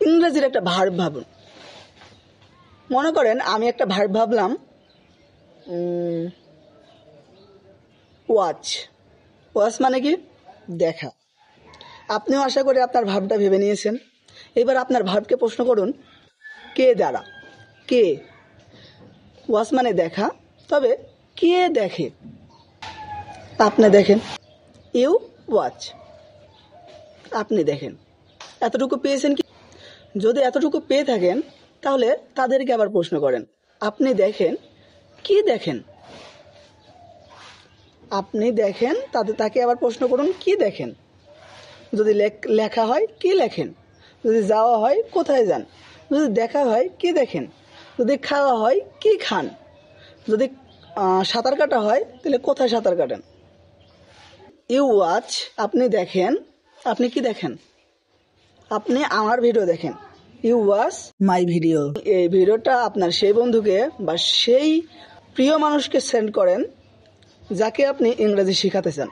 ইংরেজির একটা ভার্ব ভাবুন। মনে করেন আমি একটা ভার্ব ভাবলাম ওয়াচ। ওয়াচ মানে কি? দেখা। আপনিও আশা করি আপনার ভার্বটা ভেবে নিয়েছেন। এবার আপনার ভার্বকে প্রশ্ন করুন কে দ্বারা। কে, ওয়াচ মানে দেখা, তবে কে দেখে? আপনি দেখেন, ইউ ওয়াচ, আপনি দেখেন। এতটুকু পেয়েছেন কি? যদি এতটুকু পেয়ে থাকেন তাহলে তাদেরকে আবার প্রশ্ন করেন আপনি দেখেন কি দেখেন? আপনি দেখেন, তাকে আবার প্রশ্ন করুন কি দেখেন? যদি লেখা হয় কি লেখেন? যদি যাওয়া হয় কোথায় যান? যদি দেখা হয় কি দেখেন? যদি খাওয়া হয় কি খান? যদি সাঁতার কাটা হয় তাহলে কোথায় সাঁতার কাটেন? ইউ ওয়াচ, আপনি দেখেন। আপনি কি দেখেন? আপনি আমার ভিডিও দেখেন। You watch my video. এই ভিডিওটা আপনার সেই বন্ধুকে বা সেই প্রিয় মানুষকে সেন্ড করেন যাকে আপনি ইংরেজি শেখাতে চান।